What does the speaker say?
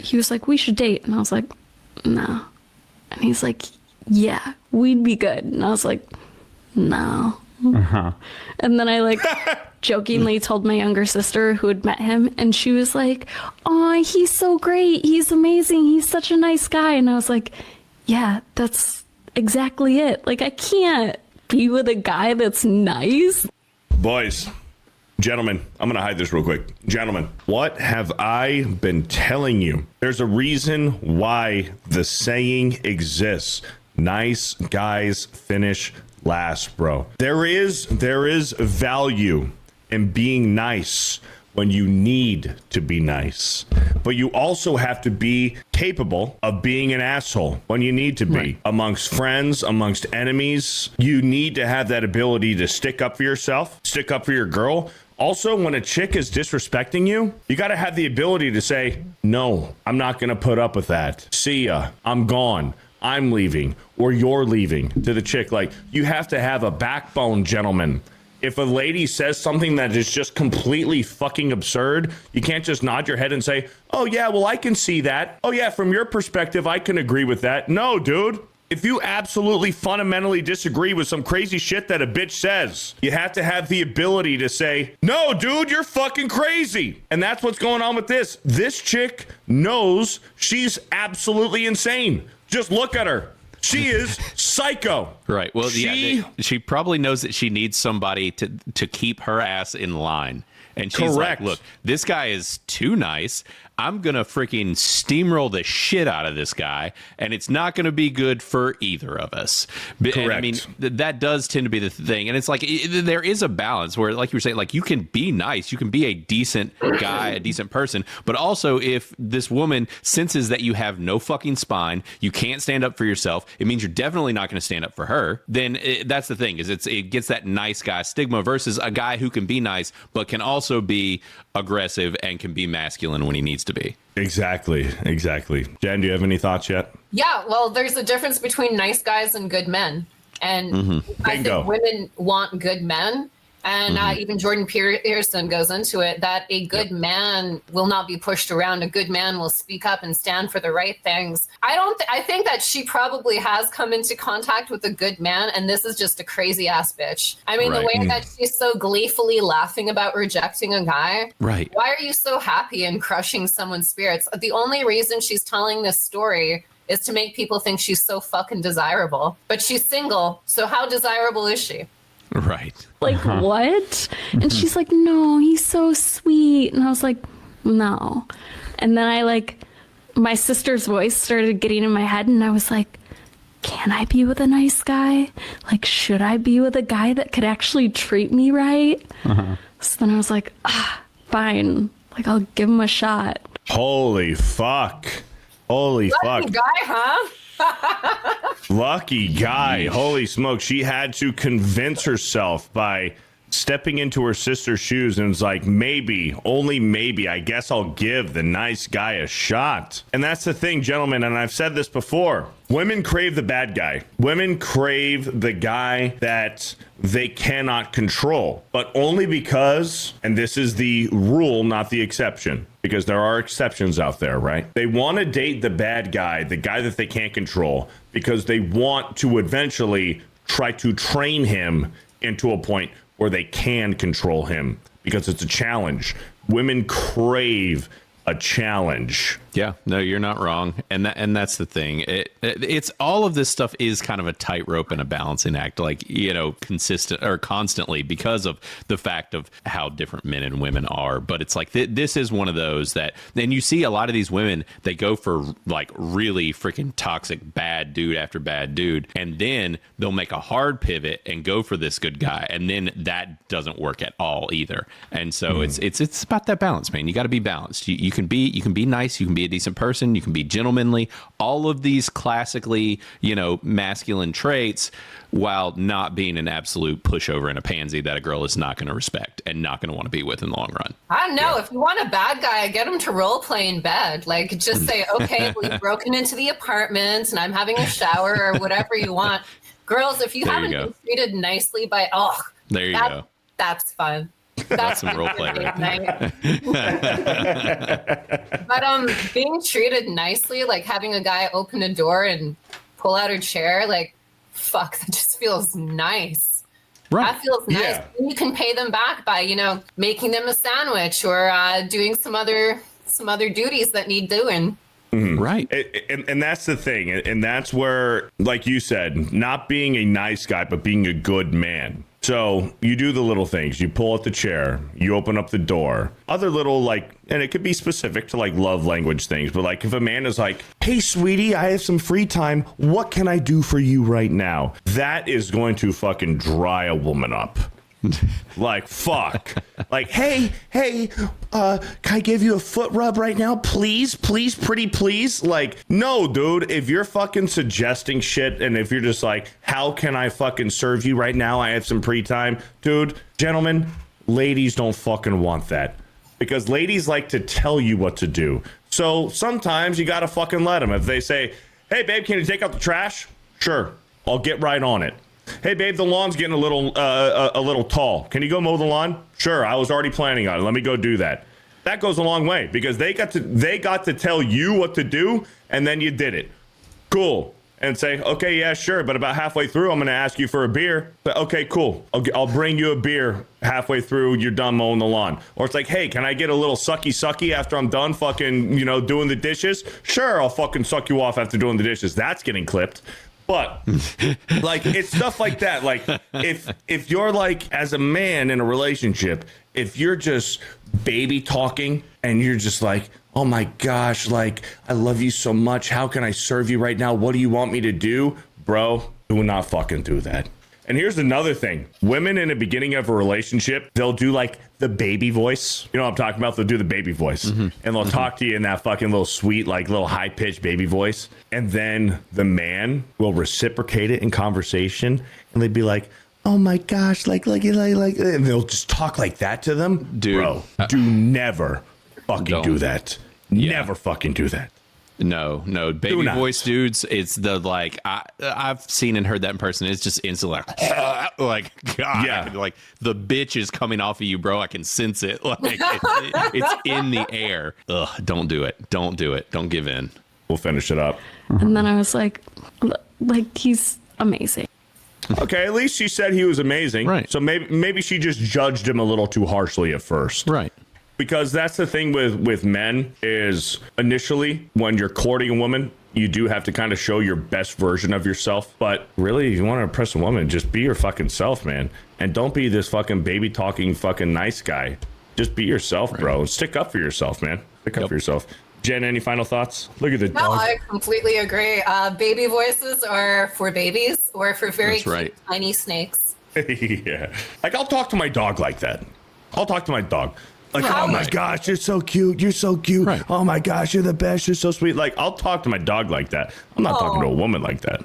he was like, we should date. And I was like, no. And he's like, yeah, we'd be good. And I was like, no. Uh-huh. And then I like jokingly told my younger sister who had met him, and she was like, oh, he's so great. He's amazing. He's such a nice guy. And I was like, yeah, that's exactly it. Like, I can't be with a guy that's nice. Boys, gentlemen, I'm going to hide this real quick. Gentlemen, what have I been telling you? There's a reason why the saying exists. Nice guys finish last, bro. There is value in being nice when you need to be nice, but you also have to be capable of being an asshole when you need to be. Right. Amongst friends, amongst enemies, you need to have that ability to stick up for yourself, stick up for your girl. Also, when a chick is disrespecting you, you got to have the ability to say, no, I'm not going to put up with that. See ya. I'm gone. I'm leaving, or you're leaving, to the chick. Like, you have to have a backbone, gentlemen. If a lady says something that is just completely fucking absurd, you can't just nod your head and say, oh yeah, well, I can see that. Oh yeah, from your perspective, I can agree with that. No, dude. If you absolutely fundamentally disagree with some crazy shit that a bitch says, you have to have the ability to say, no, dude, you're fucking crazy. And that's what's going on with this. This chick knows she's absolutely insane. Just look at her. She is psycho. Right. Well, she probably knows that she needs somebody to keep her ass in line. And she's correct. Like, look, this guy is too nice. I'm going to freaking steamroll the shit out of this guy, and it's not going to be good for either of us. Correct. And, I mean, that does tend to be the thing. And it's like, there is a balance where, like you were saying, like, you can be nice. You can be a decent guy, a decent person. But also, if this woman senses that you have no fucking spine, you can't stand up for yourself, it means you're definitely not going to stand up for her. Then that's the thing, is it gets that nice guy stigma versus a guy who can be nice, but can also be aggressive and can be masculine when he needs to be. Exactly. Jen, do you have any thoughts yet? Yeah, well, there's a difference between nice guys and good men. And I think women want good men. And even Jordan Peterson goes into it, that a good man will not be pushed around. A good man will speak up and stand for the right things. I think that she probably has come into contact with a good man, and this is just a crazy ass bitch. I mean, right. The way that she's so gleefully laughing about rejecting a guy. Right. Why are you so happy and crushing someone's spirits? The only reason she's telling this story is to make people think she's so fucking desirable. But she's single, so how desirable is she? Right. Like, what? And she's like, no, he's so sweet. And I was like, no. And then my sister's voice started getting in my head, and I was like, can I be with a nice guy? Like, should I be with a guy that could actually treat me right? So then I was like, fine. Like, I'll give him a shot. Holy fuck. Lucky guy, huh? Lucky guy. Holy smoke. She had to convince herself by stepping into her sister's shoes, and it's like, maybe, only maybe, I guess I'll give the nice guy a shot. And that's the thing, gentlemen, and I've said this before. Women crave the bad guy. Women crave the guy that they cannot control, but only because, and this is the rule, not the exception, because there are exceptions out there, right? They want to date the bad guy, the guy that they can't control, because they want to eventually try to train him into a point where they can control him, because it's a challenge. Women crave a challenge. Yeah, no, you're not wrong. And that's the thing. It's all of this stuff is kind of a tightrope and a balancing act, like, consistent or constantly, because of the fact of how different men and women are. But it's like, this is one of those that, and you see a lot of these women, they go for like really freaking toxic bad dude after bad dude. And then they'll make a hard pivot and go for this good guy. And then that doesn't work at all either. And so it's about that balance, man. You got to be balanced. You can be nice. You can be a decent person. You can be gentlemanly. All of these classically, masculine traits, while not being an absolute pushover and a pansy that a girl is not going to respect and not going to want to be with in the long run. I don't know. Yeah. If you want a bad guy, get him to role play in bed. Like, just say, okay, well, you've broken into the apartment and I'm having a shower or whatever you want. Girls, if you haven't been treated nicely by, there you go. That's fun. That's some role play right there. But being treated nicely, like having a guy open a door and pull out a chair, like, fuck, that just feels nice. Right. That feels nice. Yeah. And you can pay them back by, making them a sandwich or doing some other duties that need doing. Right. And that's the thing. And that's where, like you said, not being a nice guy, but being a good man. So you do the little things. You pull out the chair. You open up the door. Other little, like, and it could be specific to like love language things. But like if a man is like, hey, sweetie, I have some free time. What can I do for you right now? That is going to fucking dry a woman up. Like, fuck. Like, hey, can I give you a foot rub right now? Please, pretty please. Like, no, dude, if you're fucking suggesting shit and if you're just like, how can I fucking serve you right now? I have some free time. Dude, gentlemen, ladies don't fucking want that because ladies like to tell you what to do. So sometimes you got to fucking let them. If they say, hey, babe, can you take out the trash? Sure, I'll get right on it. Hey, babe, the lawn's getting a little tall. Can you go mow the lawn? Sure, I was already planning on it. Let me go do that. That goes a long way because they got to tell you what to do, and then you did it. Cool. And say, okay, yeah, sure, but about halfway through, I'm going to ask you for a beer. But okay, cool. I'll bring you a beer halfway through. You're done mowing the lawn. Or it's like, hey, can I get a little sucky after I'm done fucking, doing the dishes? Sure, I'll fucking suck you off after doing the dishes. That's getting clipped. But like, it's stuff like that. Like if you're like, as a man in a relationship, if you're just baby talking and you're just like, oh my gosh, like, I love you so much. How can I serve you right now? What do you want me to do? Bro, do not fucking do that. And here's another thing. Women in the beginning of a relationship, they'll do like the baby voice. You know what I'm talking about? They'll do the baby voice. And they'll talk to you in that fucking little sweet, like little high pitched baby voice. And then the man will reciprocate it in conversation. And they'd be like, oh my gosh, like, and they'll just talk like that to them. Dude. Bro, do never fucking do that. Yeah. Never fucking do that. No, baby voice dudes. It's the like I've seen and heard that in person. It's just instantly like God, yeah, like the bitch is coming off of you, bro. I can sense it. Like it's in the air. Ugh, don't do it. Don't do it. Don't give in. We'll finish it up. And then I was like he's amazing. Okay, at least she said he was amazing. Right. So maybe she just judged him a little too harshly at first. Right. Because that's the thing with men is initially when you're courting a woman, you do have to kind of show your best version of yourself. But really, if you want to impress a woman, just be your fucking self, man. And don't be this fucking baby talking fucking nice guy. Just be yourself, bro. And stick up for yourself, man. Stick up for yourself. Jen, any final thoughts? Look at the No, dog. I completely agree. Baby voices are for babies or for very cute, tiny snakes. Yeah. Like, I'll talk to my dog like that. I'll talk to my dog. Like, oh my gosh, you're so cute. You're so cute. Right. Oh my gosh, you're the best. You're so sweet. Like, I'll talk to my dog like that. I'm not talking to a woman like that.